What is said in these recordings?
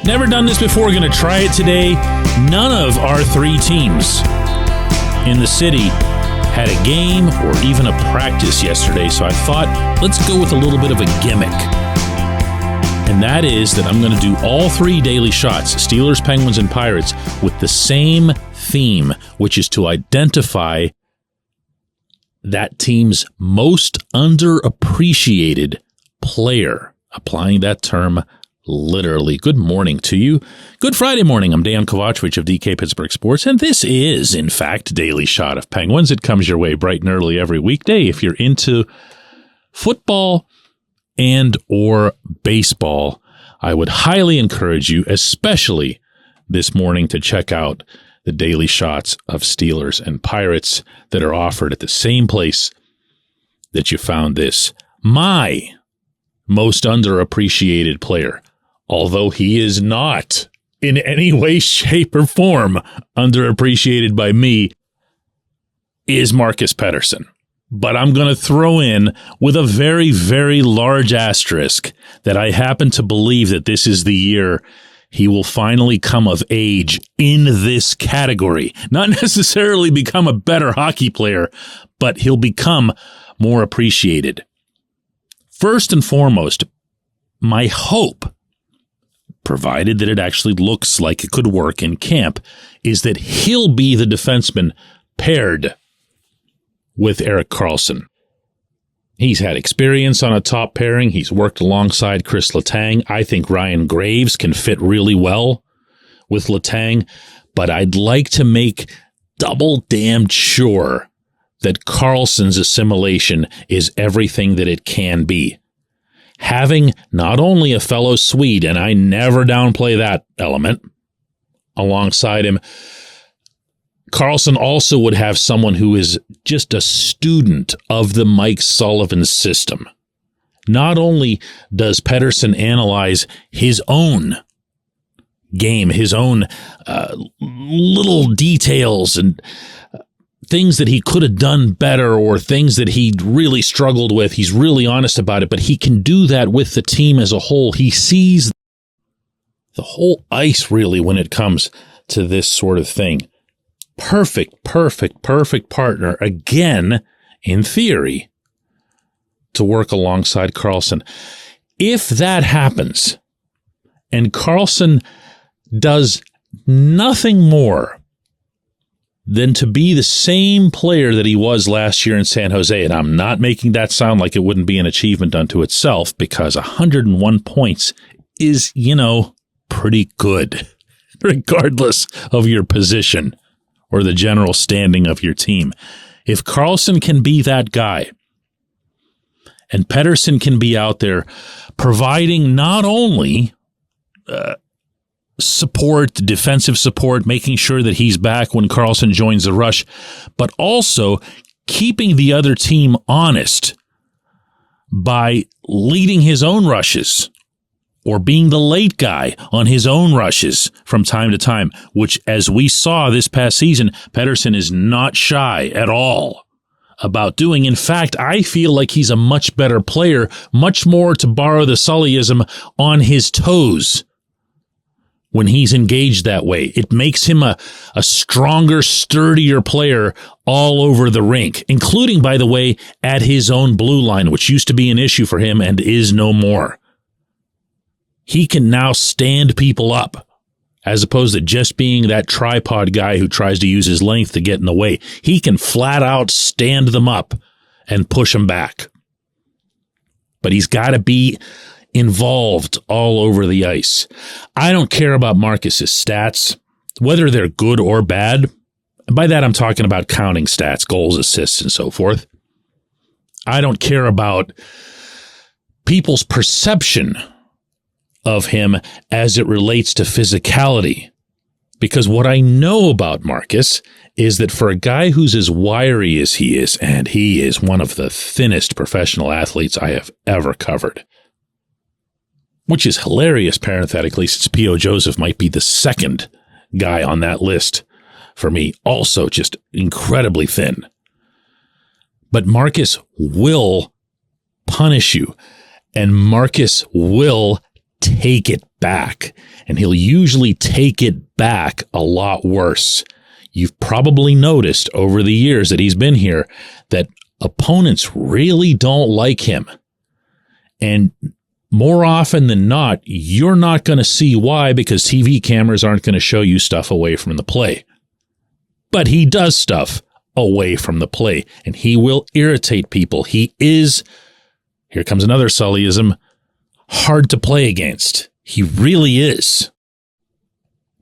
Never done this before, going to try it today. None of our three teams in the city had a game or even a practice yesterday, so I thought, let's go with a little bit of a gimmick. And that is that I'm going to do all three daily shots, Steelers, Penguins, and Pirates, with the same theme, which is to identify that team's most underappreciated player. Applying that term literally. Good morning to you. Good Friday morning. I'm Dejan Kovacevic of DK Pittsburgh Sports, and this is, in fact, Daily Shot of Penguins. It comes your way bright and early every weekday. If you're into football and or baseball, I would highly encourage you, especially this morning, to check out the daily shots of Steelers and Pirates that are offered at the same place that you found this. My most underappreciated player, although he is not in any way, shape, or form underappreciated by me, is Marcus Pettersson. But I'm going to throw in with a very, very large asterisk that I happen to believe that this is the year he will finally come of age in this category. Not necessarily become a better hockey player, but he'll become more appreciated. First and foremost, my hope, provided that it actually looks like it could work in camp, is that he'll be the defenseman paired with Erik Karlsson. He's had experience on a top pairing. He's worked alongside Chris Letang. I think Ryan Graves can fit really well with Letang, but I'd like to make double damned sure that Karlsson's assimilation is everything that it can be. Having not only a fellow Swede, and I never downplay that element, alongside him, Karlsson also would have someone who is just a student of the Mike Sullivan system. Not only does Pettersson analyze his own game, his own little details and things that he could have done better or things that he really struggled with. He's really honest about it, but he can do that with the team as a whole. He sees the whole ice, really, when it comes to this sort of thing. Perfect partner, again, in theory, to work alongside Karlsson. If that happens, and Karlsson does nothing more than to be the same player that he was last year in San Jose, and I'm not making that sound like it wouldn't be an achievement unto itself, because 101 points is, pretty good, regardless of your position or the general standing of your team. If Karlsson can be that guy, and Pettersson can be out there providing not only support, defensive support, making sure that he's back when Karlsson joins the rush, but also keeping the other team honest by leading his own rushes or being the late guy on his own rushes from time to time, which, as we saw this past season, Pettersson is not shy at all about doing. In fact, I feel like he's a much better player, much more, to borrow the Sullyism, on his toes when he's engaged that way. It makes him a stronger, sturdier player all over the rink, including, by the way, at his own blue line, which used to be an issue for him and is no more. He can now stand people up, as opposed to just being that tripod guy who tries to use his length to get in the way. He can flat out stand them up and push them back. But he's got to be involved all over the ice. I don't care about Marcus's stats, whether they're good or bad. And by that, I'm talking about counting stats, goals, assists, and so forth. I don't care about people's perception of him as it relates to physicality. Because what I know about Marcus is that for a guy who's as wiry as he is, and he is one of the thinnest professional athletes I have ever covered, which is hilarious, parenthetically, since P.O. Joseph might be the second guy on that list for me, also just incredibly thin. But Marcus will punish you, and Marcus will take it back, and he'll usually take it back a lot worse. You've probably noticed over the years that he's been here that opponents really don't like him. And more often than not, you're not going to see why, because TV cameras aren't going to show you stuff away from the play. But he does stuff away from the play, and he will irritate people. He is, here comes another Sullyism, hard to play against. He really is.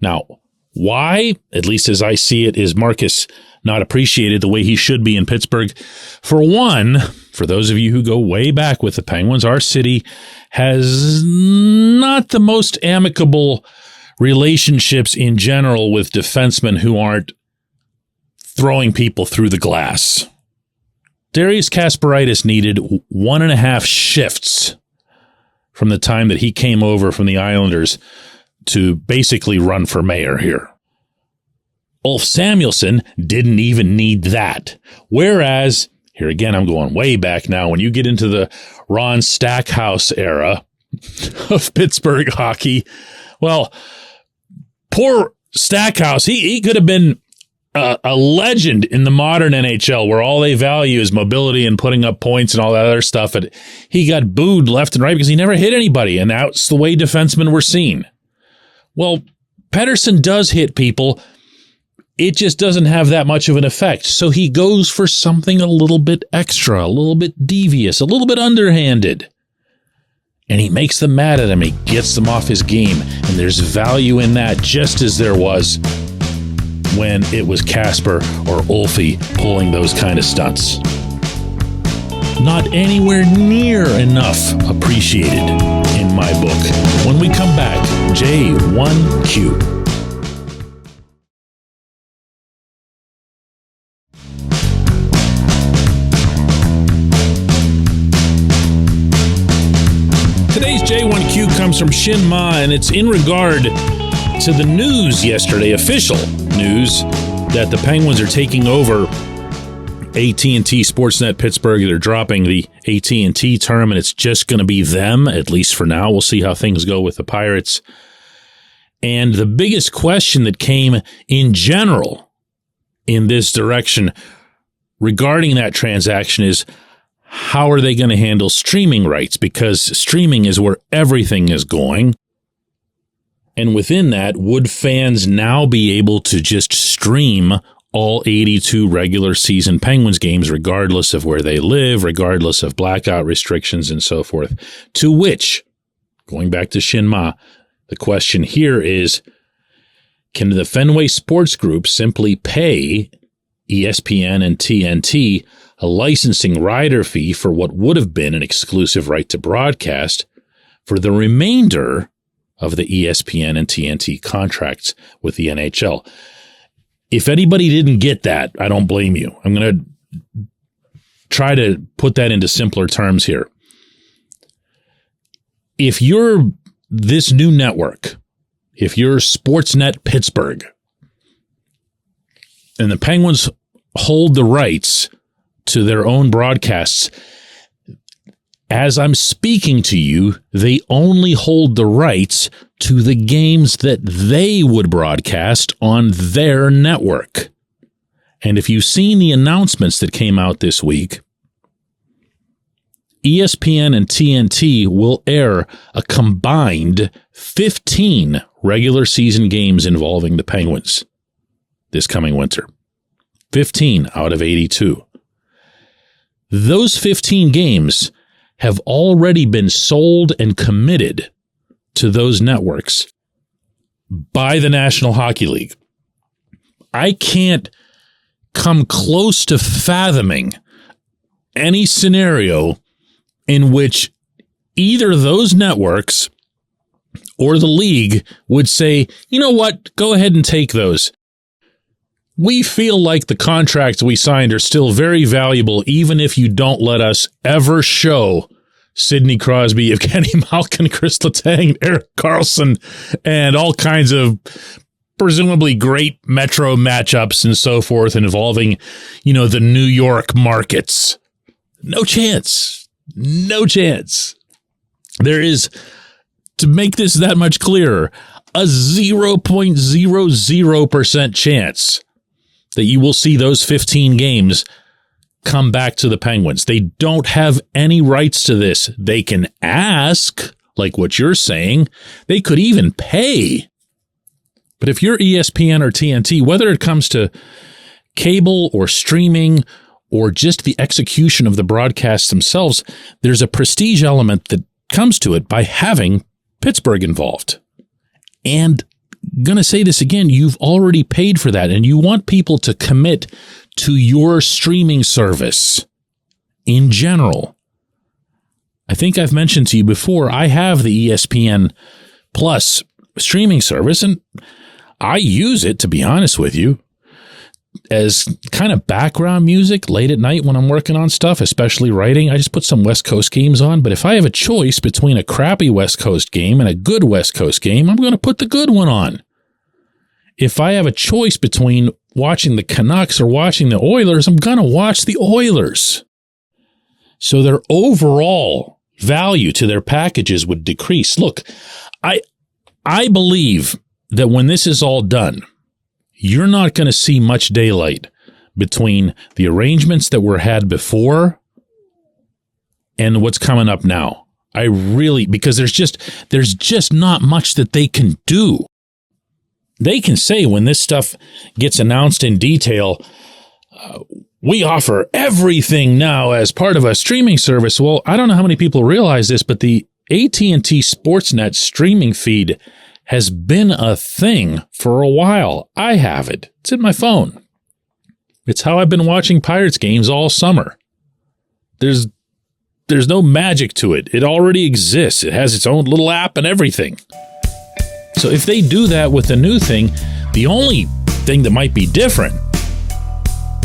Now, why, at least as I see it, is Marcus not appreciated the way he should be in Pittsburgh? For one, for those of you who go way back with the Penguins, our city has not the most amicable relationships in general with defensemen who aren't throwing people through the glass. Darius Kasparaitis needed 1.5 shifts from the time that he came over from the Islanders to basically run for mayor here. Ulf Samuelsson didn't even need that. Whereas, here again, I'm going way back now, when you get into the Ron Stackhouse era of Pittsburgh hockey, well, poor Stackhouse, he could have been a legend in the modern NHL, where all they value is mobility and putting up points and all that other stuff. And he got booed left and right because he never hit anybody, and that's the way defensemen were seen. Well, Pettersson does hit people. It just doesn't have that much of an effect. So he goes for something a little bit extra, a little bit devious, a little bit underhanded. And he makes them mad at him. He gets them off his game. And there's value in that, just as there was when it was Casper or Ulfie pulling those kind of stunts. Not anywhere near enough appreciated in my book. When we come back, J1Q. Today's J1Q comes from Shin Ma, and it's in regard to the news yesterday, official news, that the Penguins are taking over AT&T Sportsnet Pittsburgh. They're dropping the AT&T term, and it's just going to be them, at least for now. We'll see how things go with the Pirates. And the biggest question that came in general in this direction regarding that transaction is, how are they going to handle streaming rights? Because streaming is where everything is going. And within that, would fans now be able to just stream all 82 regular season Penguins games, regardless of where they live, regardless of blackout restrictions and so forth? To which, going back to Shin Ma, the question here is, can the Fenway Sports Group simply pay ESPN and TNT a licensing rider fee for what would have been an exclusive right to broadcast for the remainder of the ESPN and TNT contracts with the NHL? If anybody didn't get that, I don't blame you. I'm going to try to put that into simpler terms here. If you're this new network, if you're Sportsnet Pittsburgh, and the Penguins hold the rights to their own broadcasts, as I'm speaking to you, they only hold the rights to the games that they would broadcast on their network. And if you've seen the announcements that came out this week, ESPN and TNT will air a combined 15 regular season games involving the Penguins this coming winter. 15 out of 82. Those 15 games have already been sold and committed to those networks by the National Hockey League. I can't come close to fathoming any scenario in which either those networks or the league would say, you know what, go ahead and take those. We feel like the contracts we signed are still very valuable, even if you don't let us ever show Sidney Crosby, Evgeny Malkin, Chris Letang, Erik Karlsson, and all kinds of presumably great Metro matchups and so forth involving, the New York markets. No chance. No chance. There is to make this that much clearer, a 0.00% chance that you will see those 15 games come back to the Penguins. They don't have any rights to this. They can ask, like what you're saying. They could even pay. But if you're ESPN or TNT, whether it comes to cable or streaming or just the execution of the broadcasts themselves, there's a prestige element that comes to it by having Pittsburgh involved. And going to say this again, you've already paid for that, and you want people to commit to your streaming service in general. I think I've mentioned to you before, I have the ESPN Plus streaming service, and I use it, to be honest with you, as kind of background music late at night when I'm working on stuff, especially writing. I just put some West Coast games on, but if I have a choice between a crappy West Coast game and a good West Coast game, I'm going to put the good one on. If I have a choice between watching the Canucks or watching the Oilers, I'm going to watch the Oilers. So their overall value to their packages would decrease. Look, I believe that when this is all done, you're not going to see much daylight between the arrangements that were had before and what's coming up now. Because there's just not much that they can do. They can say when this stuff gets announced in detail, we offer everything now as part of a streaming service. Well, I don't know how many people realize this, but the AT&T Sportsnet streaming feed has been a thing for a while. I have it. It's in my phone. It's how I've been watching Pirates games all summer. There's no magic to it. It already exists. It has its own little app and everything. So if they do that with the new thing, the only thing that might be different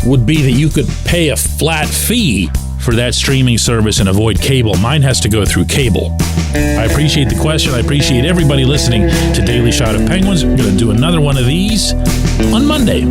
would be that you could pay a flat fee for that streaming service and avoid cable. Mine has to go through cable. I appreciate the question. I appreciate everybody listening to Daily Shot of Penguins. We're going to do another one of these on Monday.